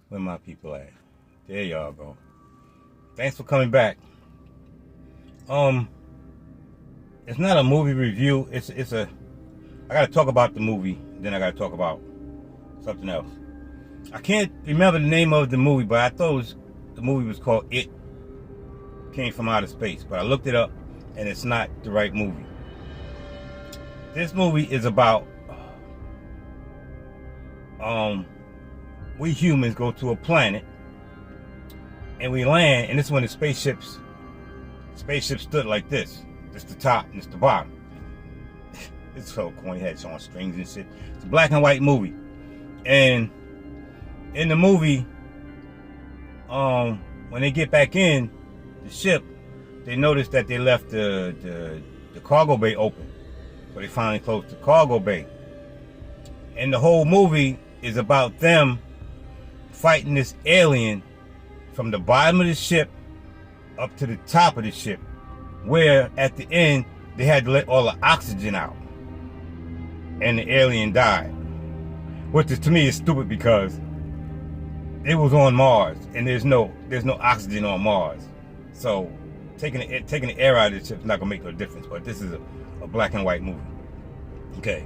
Where my people at? There y'all go. Thanks for coming back. It's not a movie review. It's a. I gotta talk about the movie, then I gotta talk about something else. I can't remember the name of the movie, but I thought the movie was called It Came from Outer Space. But I looked it up, and it's not the right movie. This movie is about we humans go to a planet and we land, and this is when the spaceships stood like this. This the top and this the bottom. It's so corny, had on strings and shit. It's a black and white movie. And in the movie, when they get back in the ship, they notice that they left the cargo bay open. So they finally closed the cargo bay. And the whole movie is about them fighting this alien from the bottom of the ship up to the top of the ship, where at the end they had to let all the oxygen out and the alien died, which is, to me, is stupid because it was on Mars and there's no oxygen on Mars, so taking the air out of the ship is not gonna make no difference. But this is a black and white movie. Okay,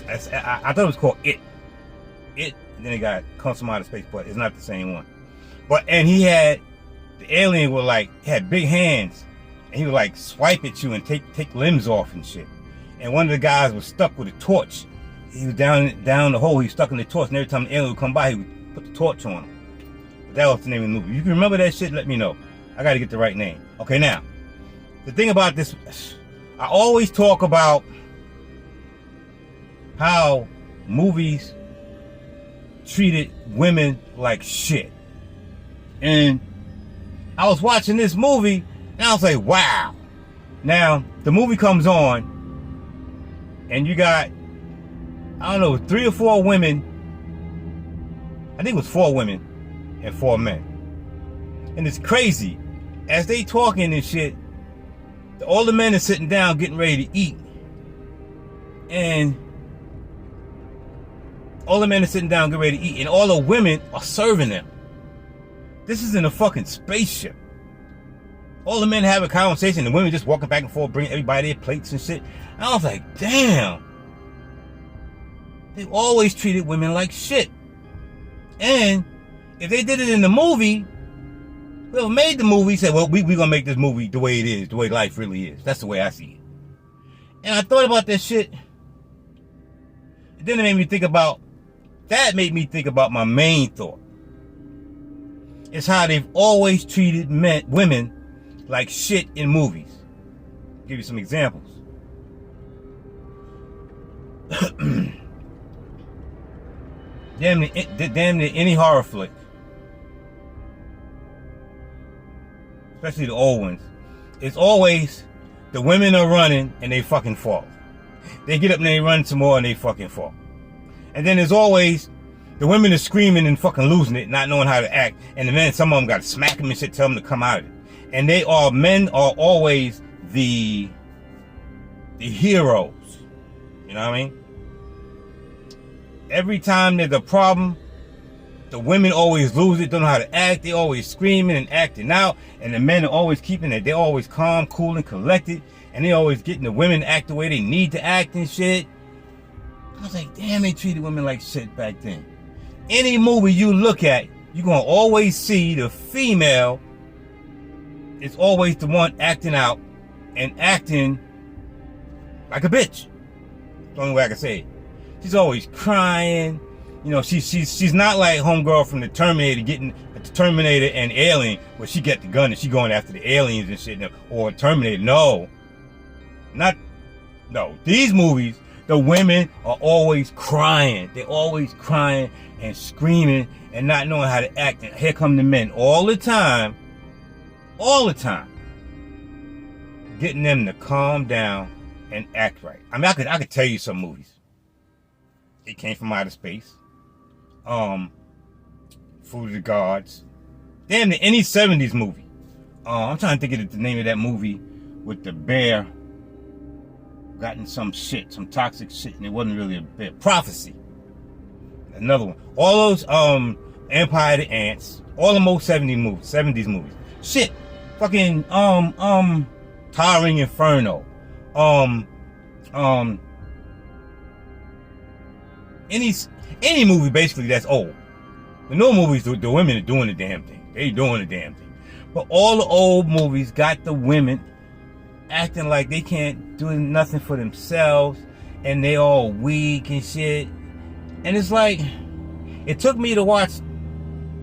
I thought it was called It, and then it got Comes from Outer Space, but it's not the same one. But and the alien would had big hands, and he would like swipe at you and take limbs off and shit. And one of the guys was stuck with a torch. He was down the hole. He was stuck in the torch, and every time the alien would come by, he would put the torch on him. But that was the name of the movie. You can remember that shit? Let me know. I got to get the right name. Okay, now the thing about this, I always talk about how movies treated women like shit. And I was watching this movie and I was like, wow. Now, the movie comes on and you got, I don't know, 3 or 4 women. I think it was 4 women and 4 men. And it's crazy. As they talking and shit, all the men are sitting down getting ready to eat. And all the men are sitting down getting ready to eat. And all the women are serving them. This is in a fucking spaceship. All the men have a conversation, the women just walking back and forth, bringing everybody their plates and shit. And I was like, damn. They always treated women like shit. And if they did it in the movie, whoever made the movie said, well, we gonna make this movie the way it is, the way life really is. That's the way I see it. And I thought about that shit. And then it made me think about my main thought. It's how they've always treated women like shit in movies. I'll give you some examples. Damn near any horror flick, especially the old ones, it's always the women are running and they fucking fall. They get up and they run some more and they fucking fall. And then there's always the women are screaming and fucking losing it, not knowing how to act. And the men, some of them got to smack them and shit, tell them to come out of it. And men are always the heroes. You know what I mean? Every time there's a problem, the women always lose it, don't know how to act. They always screaming and acting out. And the men are always keeping it. They're always calm, cool, and collected. And they always getting the women to act the way they need to act and shit. I was like, damn, they treated women like shit back then. Any movie you look at, you're going to always see the female is always the one acting out and acting like a bitch. That's the only way I can say it. She's always crying. You know, she's not like homegirl from the Terminator, getting the Terminator and Alien, where she get the gun and she going after the aliens and shit, or Terminator. No. These movies, the women are always crying. They're always crying and screaming and not knowing how to act. And here come the men all the time, getting them to calm down and act right. I mean, I could tell you some movies. It Came from Outer Space. Food of the Gods. Damn near any 70s movie. I'm trying to think of the name of that movie with the bear gotten some toxic shit, and it wasn't really a bear. Prophecy. Another one. All those, Empire of the Ants, all the most 70s movies. Shit, fucking Towering Inferno, any movie basically that's old. The new movies, the women are doing the damn thing. They doing the damn thing. But all the old movies got the women acting like they can't do nothing for themselves, and they all weak and shit. And it's like, it took me to watch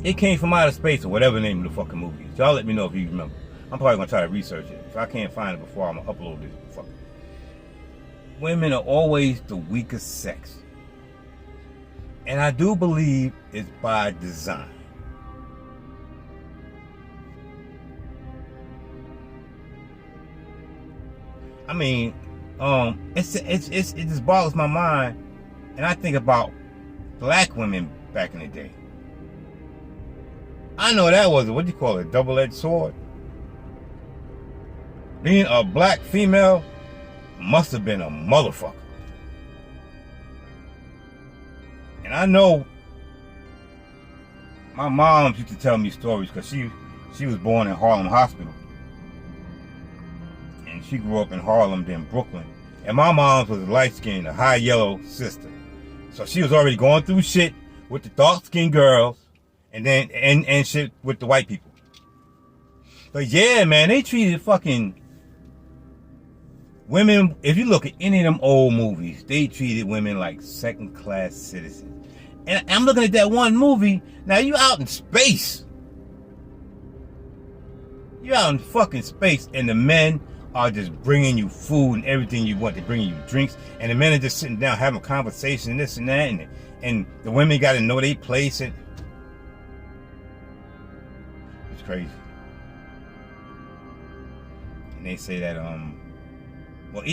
It Came From Outer Space, or whatever the name of the fucking movie is. Y'all let me know if you remember. I'm probably gonna try to research it. If I can't find it before, I'm gonna upload this fucking. Women are always the weakest sex. And I do believe it's by design. I mean, it just boggles my mind, and I think about black women back in the day. I know that was what do you call it, double-edged sword. Being a black female must have been a motherfucker. And I know my mom used to tell me stories because she was born in Harlem Hospital. And she grew up in Harlem, then Brooklyn. And my mom was a light-skinned, a high yellow sister. So she was already going through shit with the dark-skinned girls and then and shit with the white people. But yeah, man, they treated fucking women, if you look at any of them old movies, they treated women like second-class citizens. And I'm looking at that one movie. Now you out in space. You're out in fucking space, and the men are just bringing you food and everything you want. They're bringing you drinks, and the men are just sitting down having a conversation, this and that, and the women got to know their place. And it's crazy. And they say that well,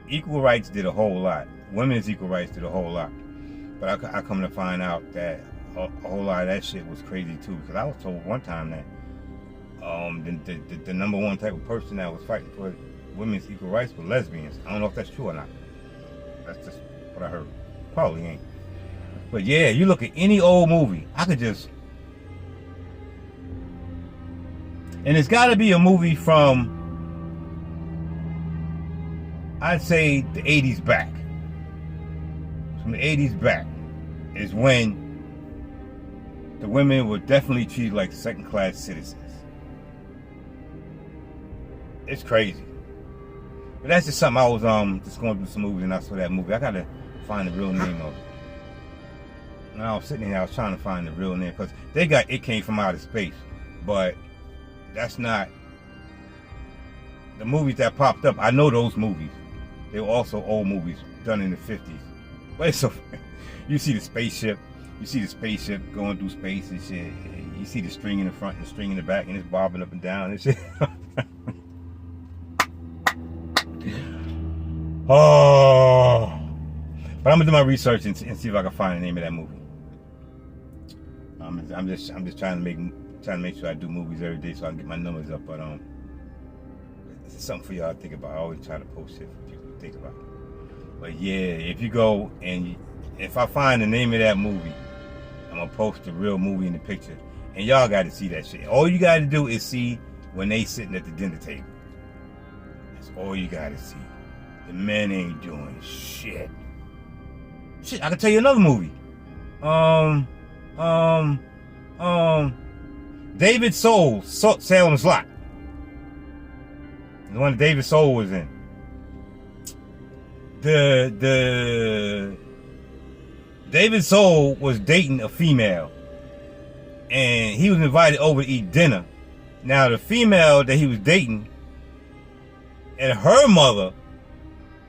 equal rights did a whole lot. Women's equal rights did a whole lot. But I come to find out that a whole lot of that shit was crazy too. Because I was told one time that the number one type of person that was fighting for women's equal rights were lesbians. I don't know if that's true or not. That's just what I heard. Probably ain't. But yeah, you look at any old movie, I could just... And it's got to be a movie from, I'd say, the 80s back. From the 80s back is when the women were definitely treated like second-class citizens. It's crazy. But that's just something I was just going through some movies and I saw that movie. I gotta find the real name of it. And I was sitting here, I was trying to find the real name because they got It Came From Outer Space, but that's not the movies that popped up. I know those movies. They were also old movies done in the 50s. But it's so you see the spaceship going through space and shit. You see the string in the front and the string in the back, and it's bobbing up and down and shit. Oh, but I'm gonna do my research and see if I can find the name of that movie. I'm just trying to make sure I do movies every day so I can get my numbers up. But it's something for y'all to think about. I always try to post shit for people to think about. But yeah, if you go and if I find the name of that movie, I'm gonna post the real movie in the picture, and y'all got to see that shit. All you got to do is see when they sitting at the dinner table. That's all you got to see. The men ain't doing shit. Shit, I can tell you another movie. David Soul, Salem's Lot. The one that David Soul was in. The David Soul was dating a female, and he was invited over to eat dinner. Now the female that he was dating, and her mother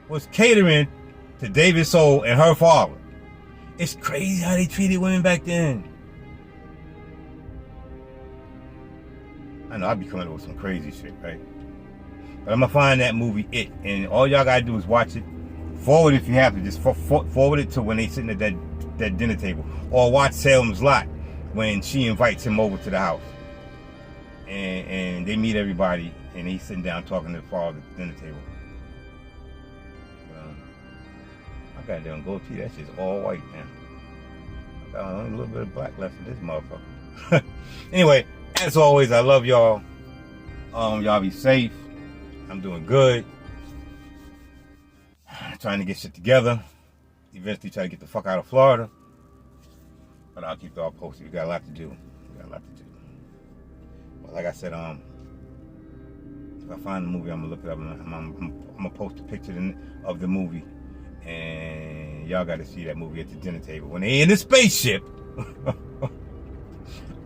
was catering to David Soul and her father. It's crazy how they treated women back then. I know I be coming up with some crazy shit, right? But I'm gonna find that movie, It, and all y'all gotta do is watch it. Forward if you have to, just forward it to when they sitting at that dinner table, or watch Salem's Lot when she invites him over to the house, and they meet everybody, and he's sitting down talking to the father at the dinner table. I got them goatee, that shit's all white, man. I a little bit of black left in this motherfucker. Anyway, as always, I love y'all. Y'all be safe. I'm doing good. Trying to get shit together. Eventually try to get the fuck out of Florida. But I'll keep y'all posted. We got a lot to do. But like I said, if I find the movie, I'm gonna look it up. I'm gonna post a picture of the movie. And y'all got to see that movie at the dinner table. When they in the spaceship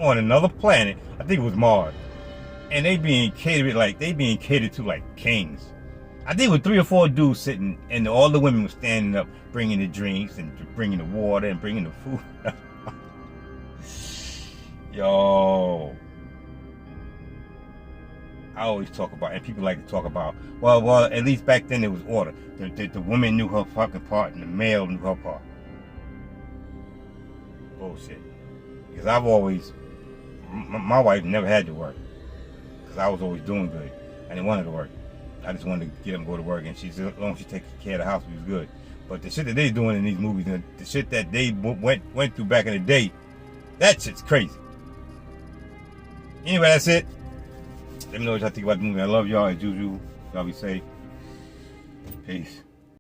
on another planet. I think it was Mars. And they being catered to like kings. I think it was 3 or 4 dudes sitting, and all the women were standing up, bringing the drinks and bringing the water and bringing the food. Yo, I always talk about, and people like to talk about, well, at least back then there was order. The woman knew her fucking part, and the male knew her part. Bullshit. Because I've always, my wife never had to work, because I was always doing good. I didn't want her to work. I just wanted to get them to go to work, and as long as she takes care of the house, we was good. But the shit that they doing in these movies, and the shit that they went through back in the day, that shit's crazy. Anyway, that's it. Let me know what y'all think about the movie. I love y'all as usual. Y'all be safe. Peace.